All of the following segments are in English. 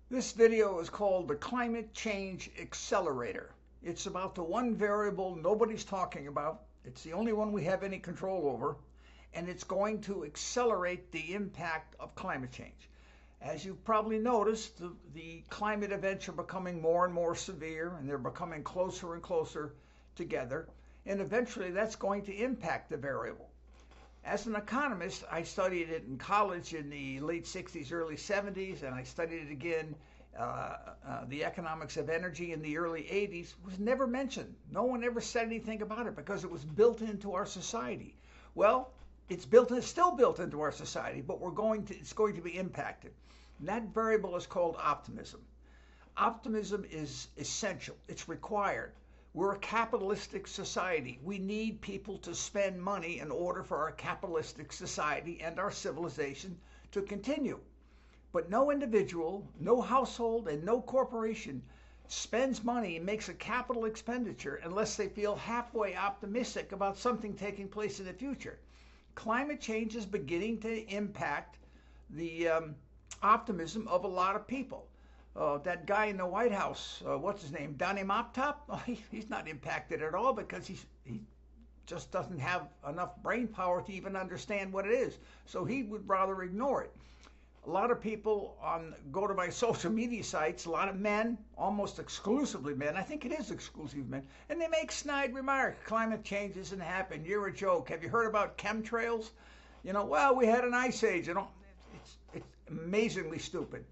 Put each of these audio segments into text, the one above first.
This video is called the Climate Change Accelerator. It's about the one variable nobody's talking about. It's the only one we have any control over, and it's going to accelerate the impact of climate change. As you've probably noticed, the climate events are becoming more and more severe, and they're becoming closer and closer together, and eventually that's going to impact the variable. As an economist, I studied it in college in the late 60s, early 70s, and I studied it again, the economics of energy in the early 80s. It was never mentioned. No one ever said anything about it because it was built into our society. Well, it's still built into our society, but it's going to be impacted. And that variable is called optimism. Optimism is essential. It's required. We're a capitalistic society. We need people to spend money in order for our capitalistic society and our civilization to continue. But no individual, no household, and no corporation spends money and makes a capital expenditure unless they feel halfway optimistic about something taking place in the future. Climate change is beginning to impact the optimism of a lot of people. That guy in the White House, what's his name, Donnie Moptop? Oh, he's not impacted at all because he just doesn't have enough brain power to even understand what it is. So he would rather ignore it. A lot of people go to my social media sites, a lot of men, almost exclusively men, I think it is exclusively men, and they make snide remarks. Climate change isn't happening. You're a joke. Have you heard about chemtrails? Well, we had an ice age. It's amazingly stupid.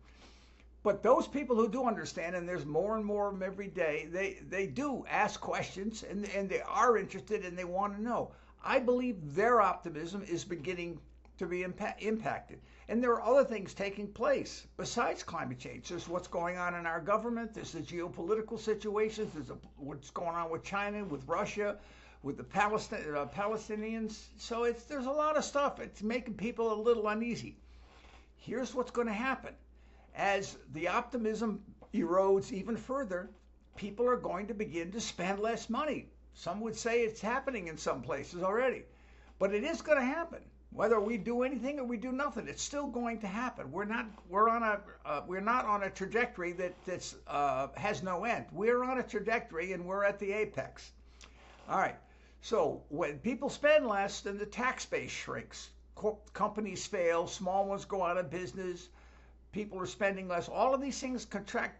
But those people who do understand, and there's more and more of them every day, they do ask questions, and they are interested, and they want to know. I believe their optimism is beginning to be impacted. And there are other things taking place besides climate change. There's what's going on in our government. There's the geopolitical situations. There's what's going on with China, with Russia, with the Palestinians. So there's a lot of stuff. It's making people a little uneasy. Here's what's going to happen. As the optimism erodes even further, people are going to begin to spend less money. Some would say it's happening in some places already, but it is going to happen. Whether we do anything or we do nothing, it's still going to happen. We're not on a trajectory that has no end. We're on a trajectory and we're at the apex. All right. So when people spend less, then the tax base shrinks. Companies fail. Small ones go out of business. People are spending less. All of these things contract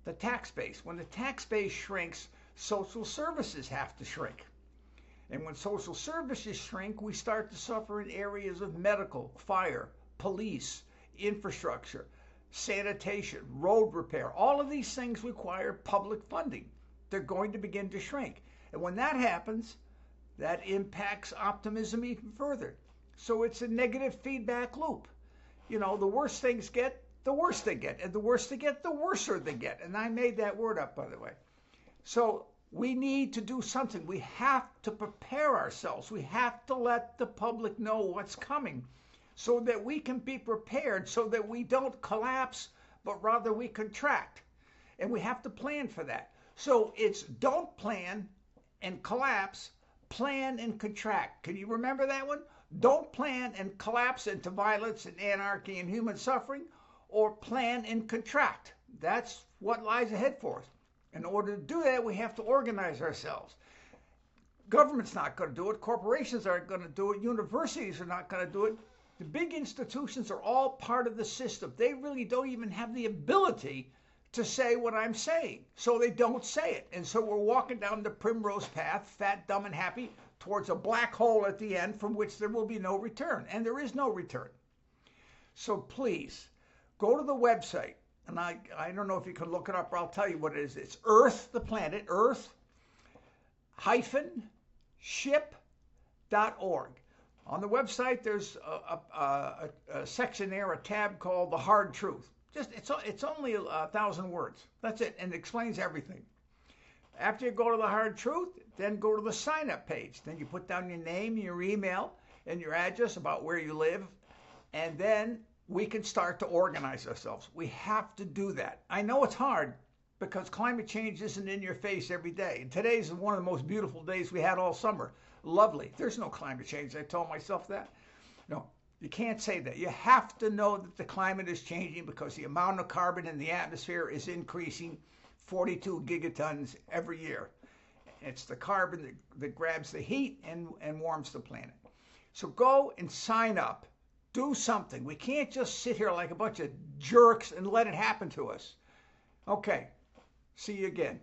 the tax base. When the tax base shrinks, social services have to shrink. And when social services shrink, we start to suffer in areas of medical, fire, police, infrastructure, sanitation, road repair. All of these things require public funding. They're going to begin to shrink. And when that happens, that impacts optimism even further. So it's a negative feedback loop. The worse things get, the worse they get. And the worse they get, the worser they get. And I made that word up, by the way. So we need to do something. We have to prepare ourselves. We have to let the public know what's coming so that we can be prepared, so that we don't collapse, but rather we contract. And we have to plan for that. So it's don't plan and collapse, plan and contract. Can you remember that one? Don't plan and collapse into violence and anarchy and human suffering, or plan and contract. That's what lies ahead for us. In order to do that, we have to organize ourselves. Government's not going to do it. Corporations aren't going to do it. Universities are not going to do it. The big institutions are all part of the system. They really don't even have the ability to say what I'm saying. So they don't say it. And so we're walking down the primrose path, fat, dumb, and happy, towards a black hole at the end from which there will be no return. And there is no return. So please, go to the website. And I don't know if you can look it up, or I'll tell you what it is. It's Earth, the planet, earth-ship.org. On the website, there's a section there, a tab called The Hard Truth. It's only 1,000 words. That's it, and it explains everything. After you go to The Hard Truth, then go to the sign-up page. Then you put down your name, your email, and your address about where you live, and then we can start to organize ourselves. We have to do that. I know it's hard because climate change isn't in your face every day. And today's one of the most beautiful days we had all summer. Lovely. There's no climate change. I told myself that. No. You can't say that. You have to know that the climate is changing because the amount of carbon in the atmosphere is increasing 42 gigatons every year. It's the carbon that grabs the heat and warms the planet. So go and sign up. Do something. We can't just sit here like a bunch of jerks and let it happen to us. Okay. See you again.